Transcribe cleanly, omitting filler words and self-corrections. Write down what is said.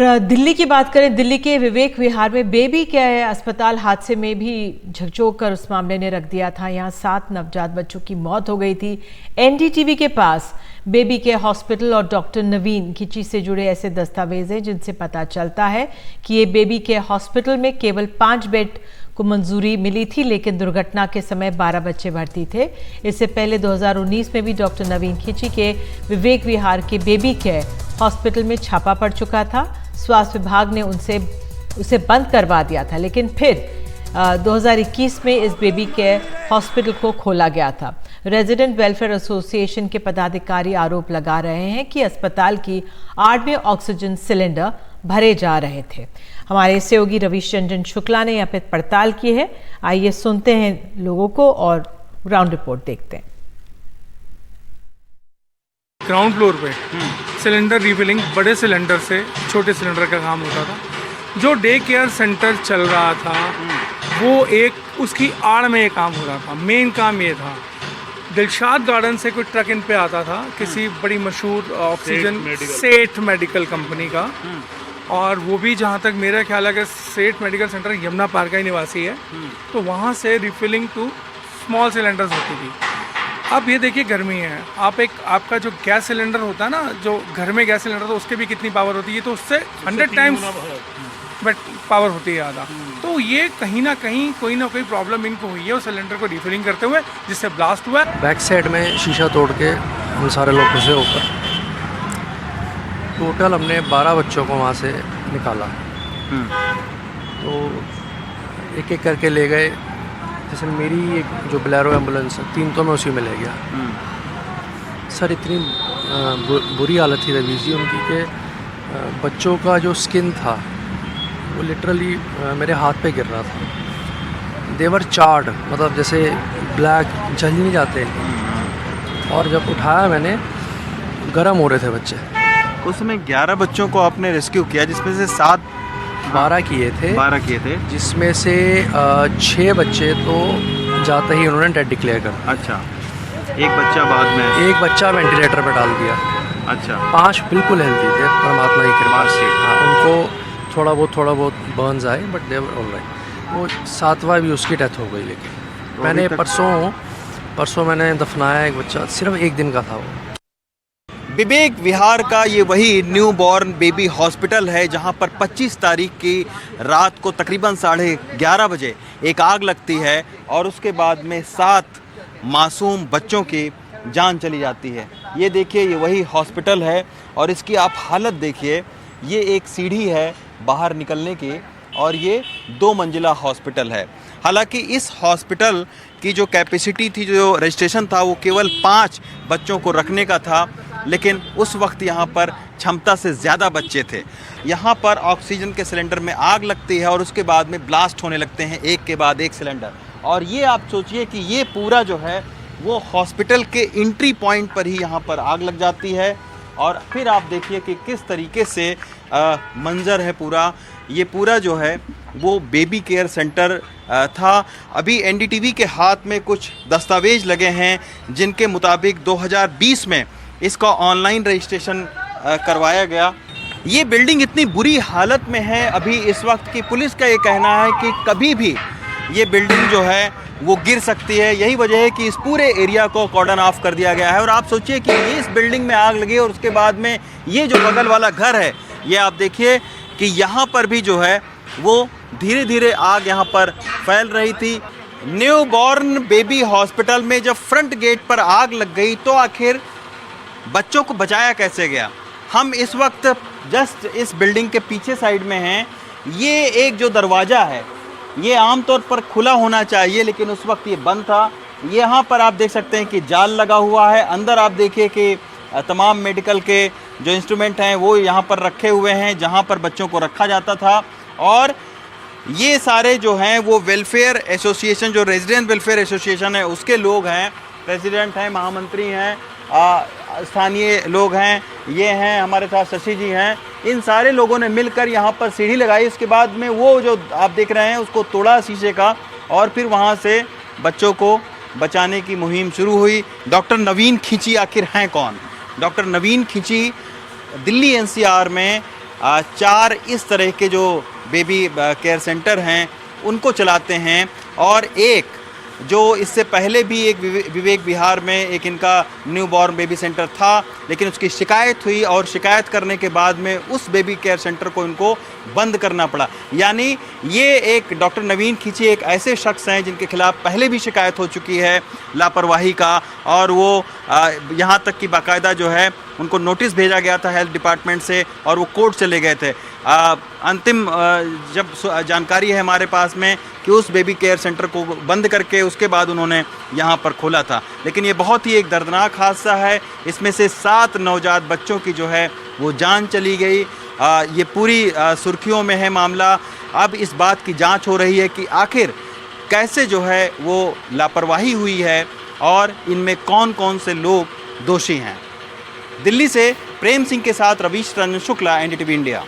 दिल्ली की बात करें, दिल्ली के विवेक विहार में बेबी केयर अस्पताल हादसे में भी झकझोर कर उस मामले ने रख दिया था। यहां 7 नवजात बच्चों की मौत हो गई थी। एनडीटीवी के पास बेबी केयर हॉस्पिटल और डॉक्टर नवीन खिची से जुड़े ऐसे दस्तावेज हैं जिनसे पता चलता है कि ये बेबी केयर हॉस्पिटल में केवल 5 बेड को मंजूरी मिली थी, लेकिन दुर्घटना के समय 12 बच्चे भर्ती थे। इससे पहले 2019 में भी डॉक्टर नवीन खिची के विवेक विहार के बेबी केयर हॉस्पिटल में छापा पड़ चुका था। स्वास्थ्य विभाग ने उसे बंद करवा दिया था, लेकिन फिर 2021 में इस बेबी केयर हॉस्पिटल को खोला गया था। रेजिडेंट वेलफेयर एसोसिएशन के पदाधिकारी आरोप लगा रहे हैं कि अस्पताल की 8वें ऑक्सीजन सिलेंडर भरे जा रहे थे। हमारे सहयोगी रविशंजन शुक्ला ने यहाँ पे पड़ताल की है। आइए सुनते हैं लोगों को और ग्राउंड रिपोर्ट देखते हैं। ग्राउंड फ्लोर पे सिलेंडर रिफिलिंग बड़े सिलेंडर से छोटे सिलेंडर का काम होता था। जो डे केयर सेंटर चल रहा था वो एक उसकी आड़ में एक काम हो रहा था। मेन काम ये था, दिलशाद गार्डन से कोई ट्रक इन पे आता था किसी बड़ी मशहूर ऑक्सीजन सेठ मेडिकल कंपनी का, और वो भी जहाँ तक मेरा ख्याल है कि सेठ मेडिकल सेंटर यमुना पार्क का ही निवासी है, तो वहाँ से रिफिलिंग टू स्मॉल सिलेंडर्स होती थी। अब ये देखिए गर्मी है, आपका जो गैस सिलेंडर होता है ना, जो घर में गैस सिलेंडर, तो उसके भी कितनी पावर होती है, तो उससे 100 टाइम्स बट पावर होती है ज़्यादा। तो ये कहीं ना कहीं कोई ना कोई प्रॉब्लम इनको हुई है उस सिलेंडर को रिफिलिंग करते हुए, जिससे ब्लास्ट हुआ। बैक साइड में शीशा तोड़ के हम सारे लोग घुसे ऊपर। टोटल हमने 12 बच्चों को वहाँ से निकाला। तो एक एक करके ले गए। जैसे मेरी एक जो बोलेरो एम्बुलेंस है, 3 तो मैं उसी में ले गया। सर इतनी बुरी हालत थी रवि जी उनकी कि बच्चों का जो स्किन था वो लिटरली मेरे हाथ पे गिर रहा था। देवर चार्ड, मतलब जैसे ब्लैक जल नहीं जाते। और जब उठाया मैंने, गर्म हो रहे थे बच्चे। उस समय 11 बच्चों को आपने रेस्क्यू किया, जिसमें से 12 किए थे, जिसमें से 6 बच्चे तो जाते ही उन्होंने डेड डिक्लेयर कर। अच्छा, एक बच्चा बाद में, एक बच्चा वेंटिलेटर पे डाल दिया। अच्छा, 5 बिल्कुल हेल्दी थे परमात्मा की कृपा से। हाँ, उनको थोड़ा बहुत बर्न्स आए, बट दे वर ऑलराइट। वो 7वां भी उसकी डेथ हो गई। लेकिन तो मैंने परसों मैंने दफनाया एक बच्चा, सिर्फ 1 दिन का था वो। विवेक विहार का ये वही न्यू बॉर्न बेबी हॉस्पिटल है जहां पर 25 तारीख की रात को तकरीबन 11:30 बजे एक आग लगती है और उसके बाद में 7 मासूम बच्चों की जान चली जाती है। ये देखिए, ये वही हॉस्पिटल है और इसकी आप हालत देखिए। ये एक सीढ़ी है बाहर निकलने की और ये 2 मंजिला हॉस्पिटल है। हालांकि इस हॉस्पिटल की जो कैपेसिटी थी, जो रजिस्ट्रेशन था, वो केवल 5 बच्चों को रखने का था, लेकिन उस वक्त यहाँ पर क्षमता से ज़्यादा बच्चे थे। यहाँ पर ऑक्सीजन के सिलेंडर में आग लगती है और उसके बाद में ब्लास्ट होने लगते हैं एक के बाद एक सिलेंडर। और ये आप सोचिए कि ये पूरा जो है वो हॉस्पिटल के एंट्री पॉइंट पर ही यहाँ पर आग लग जाती है। और फिर आप देखिए कि किस तरीके से मंजर है पूरा। ये पूरा जो है वो बेबी केयर सेंटर था। अभी एनडीटीवी के हाथ में कुछ दस्तावेज लगे हैं जिनके मुताबिक 2020 में इसका ऑनलाइन रजिस्ट्रेशन करवाया गया। ये बिल्डिंग इतनी बुरी हालत में है अभी इस वक्त की पुलिस का ये कहना है कि कभी भी ये बिल्डिंग जो है वो गिर सकती है। यही वजह है कि इस पूरे एरिया को कॉर्डन ऑफ कर दिया गया है। और आप सोचिए कि ये इस बिल्डिंग में आग लगी और उसके बाद में ये जो बगल वाला घर है, ये आप देखिए कि यहाँ पर भी जो है वो धीरे धीरे आग यहाँ पर फैल रही थी। न्यू बॉर्न बेबी हॉस्पिटल में जब फ्रंट गेट पर आग लग गई तो आखिर बच्चों को बचाया कैसे गया? हम इस वक्त जस्ट इस बिल्डिंग के पीछे साइड में हैं। ये एक जो दरवाज़ा है, ये आमतौर पर खुला होना चाहिए, लेकिन उस वक्त ये बंद था। यहाँ पर आप देख सकते हैं कि जाल लगा हुआ है। अंदर आप देखिए कि तमाम मेडिकल के जो इंस्ट्रूमेंट हैं वो यहाँ पर रखे हुए हैं, जहाँ पर बच्चों को रखा जाता था। और ये सारे जो हैं वो वेलफेयर एसोसिएशन, जो रेजिडेंट वेलफेयर एसोसिएशन है, उसके लोग हैं। प्रेसिडेंट हैं, महामंत्री हैं, स्थानीय लोग हैं, ये हैं हमारे साथ शशि जी हैं। इन सारे लोगों ने मिलकर यहाँ पर सीढ़ी लगाई। उसके बाद में वो जो आप देख रहे हैं उसको तोड़ा शीशे का, और फिर वहाँ से बच्चों को बचाने की मुहिम शुरू हुई। डॉक्टर नवीन खिची आखिर हैं कौन? डॉक्टर नवीन खिची दिल्ली एनसीआर में 4 इस तरह के जो बेबी केयर सेंटर हैं उनको चलाते हैं, और एक जो इससे पहले भी एक विवेक विहार में एक इनका न्यू बॉर्न बेबी सेंटर था, लेकिन उसकी शिकायत हुई और शिकायत करने के बाद में उस बेबी केयर सेंटर को इनको बंद करना पड़ा। यानी ये एक डॉक्टर नवीन खींची एक ऐसे शख्स हैं जिनके खिलाफ पहले भी शिकायत हो चुकी है लापरवाही का, और वो यहाँ तक कि बाकायदा जो है उनको नोटिस भेजा गया था हेल्थ डिपार्टमेंट से और वो कोर्ट चले गए थे। अंतिम जब जानकारी है हमारे पास में कि उस बेबी केयर सेंटर को बंद करके उसके बाद उन्होंने यहाँ पर खोला था। लेकिन ये बहुत ही एक दर्दनाक हादसा है, इसमें से 7 नवजात बच्चों की जो है वो जान चली गई। ये पूरी सुर्खियों में है मामला। अब इस बात की जांच हो रही है कि आखिर कैसे जो है वो लापरवाही हुई है और इनमें कौन कौन से लोग दोषी हैं। दिल्ली से प्रेम सिंह के साथ रवीश रंजन शुक्ला, NDTV इंडिया।